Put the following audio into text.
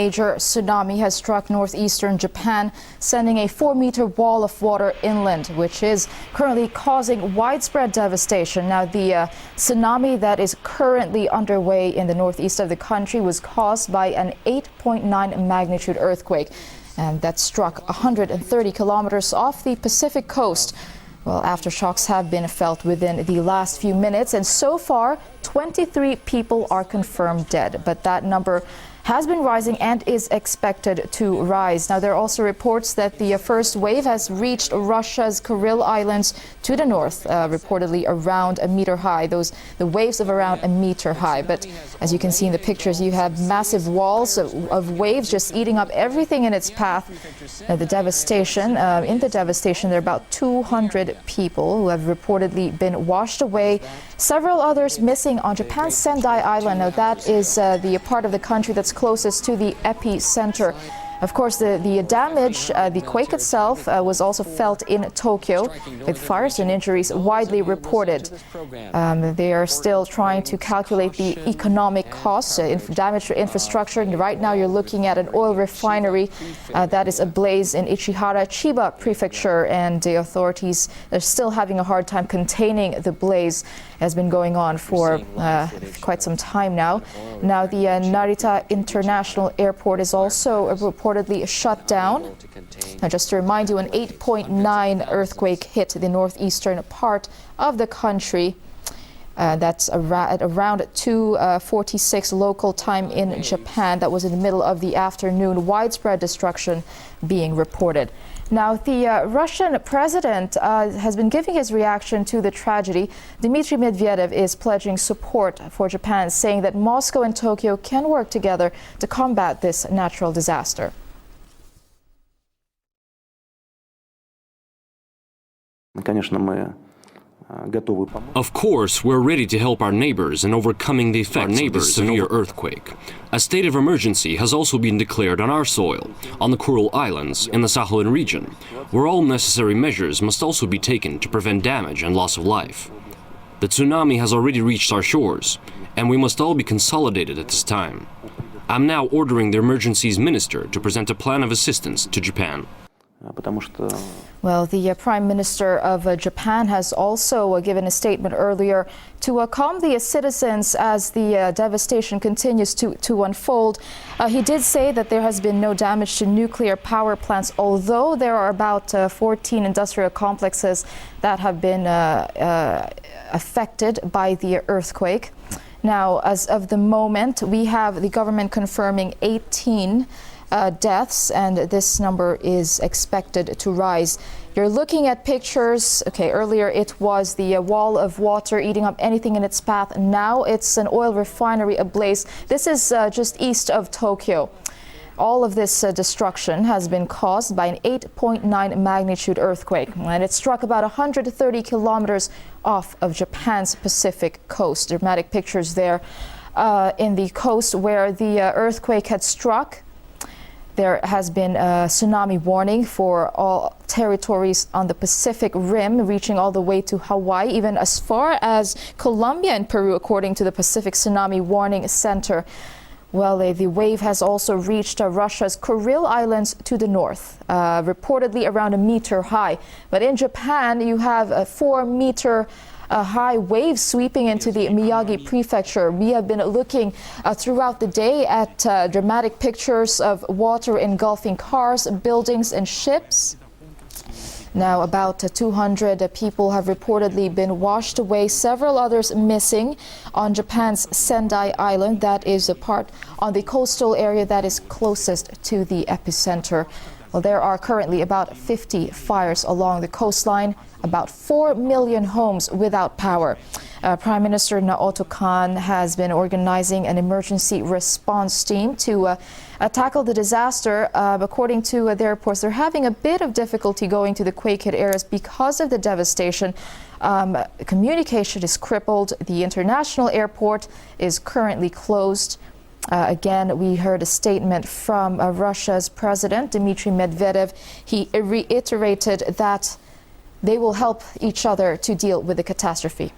major tsunami has struck northeastern Japan, sending a 4-meter wall of water inland, which is currently causing widespread devastation. Now, the tsunami that is currently underway in the northeast of the country was caused by an 8.9 magnitude earthquake, and that struck 130 kilometers off the Pacific coast. Well, aftershocks have been felt within the last few minutes, and so far, 23 people are confirmed dead. But that number has been rising and is expected to rise. Now, there are also reports that the first wave has reached Russia's Kuril Islands to the north, reportedly around a meter high. The waves of around a meter high. But as you can see in the pictures, you have massive walls of waves just eating up everything in its path. Now, the devastation, there are about 200 people who have reportedly been washed away. Several others missing on Japan's Sendai Island. Now, that is the part of the country that's closest to the epicenter. Of course, the damage, the quake itself was also felt in Tokyo, with fires and injuries widely reported. They are still trying to calculate the economic costs, damage to infrastructure. And right now, you're looking at an oil refinery that is ablaze in Ichihara, Chiba Prefecture, and the authorities are still having a hard time containing the blaze. It has been going on for quite some time now. Now, the Narita International Airport is also reportedly shut down. Now, just to remind you, an 8.9 earthquake hit the northeastern part of the country. That's at around 2:46 local time in Japan. That was in the middle of the afternoon. Widespread destruction being reported. Now, the Russian president has been giving his reaction to the tragedy. Dmitry Medvedev is pledging support for Japan, saying that Moscow and Tokyo can work together to combat this natural disaster. Of course, we're ready to help our neighbors in overcoming the effects of this severe earthquake. A state of emergency has also been declared on our soil, on the Kuril Islands in the Sakhalin region, where all necessary measures must also be taken to prevent damage and loss of life. The tsunami has already reached our shores, and we must all be consolidated at this time. I'm now ordering the emergencies minister to present a plan of assistance to Japan. Well, the Prime Minister of Japan has also given a statement earlier to calm the citizens as the devastation continues to unfold. He did say that there has been no damage to nuclear power plants, although there are about 14 industrial complexes that have been affected by the earthquake. Now, as of the moment, we have the government confirming 18 deaths, and this number is expected to rise. You're looking at pictures. Okay, earlier it was the wall of water eating up anything in its path. Now it's an oil refinery ablaze. This is just east of Tokyo. All of this destruction has been caused by an 8.9 magnitude earthquake, and it struck about 130 kilometers off of Japan's Pacific coast. Dramatic pictures there in the coast where the earthquake had struck. There has been a tsunami warning for all territories on the Pacific Rim, reaching all the way to Hawaii, even as far as Colombia and Peru, according to the Pacific Tsunami Warning Center. Well, the wave has also reached Russia's Kuril Islands to the north, reportedly around a meter high. But in Japan, you have a 4-meter high waves sweeping into the Miyagi Prefecture. We have been looking throughout the day at dramatic pictures of water engulfing cars, buildings, and ships. Now, about 200 people have reportedly been washed away, several others missing on Japan's Sendai Island. That is a part on the coastal area that is closest to the epicenter. Well, there are currently about 50 fires along the coastline, about 4 million homes without power. Prime Minister Naoto Kan has been organizing an emergency response team to tackle the disaster. According to their reports, they're having a bit of difficulty going to the quake-hit areas because of the devastation. Communication is crippled. The international airport is currently closed. Again, we heard a statement from Russia's President Dmitry Medvedev. He reiterated that they will help each other to deal with the catastrophe.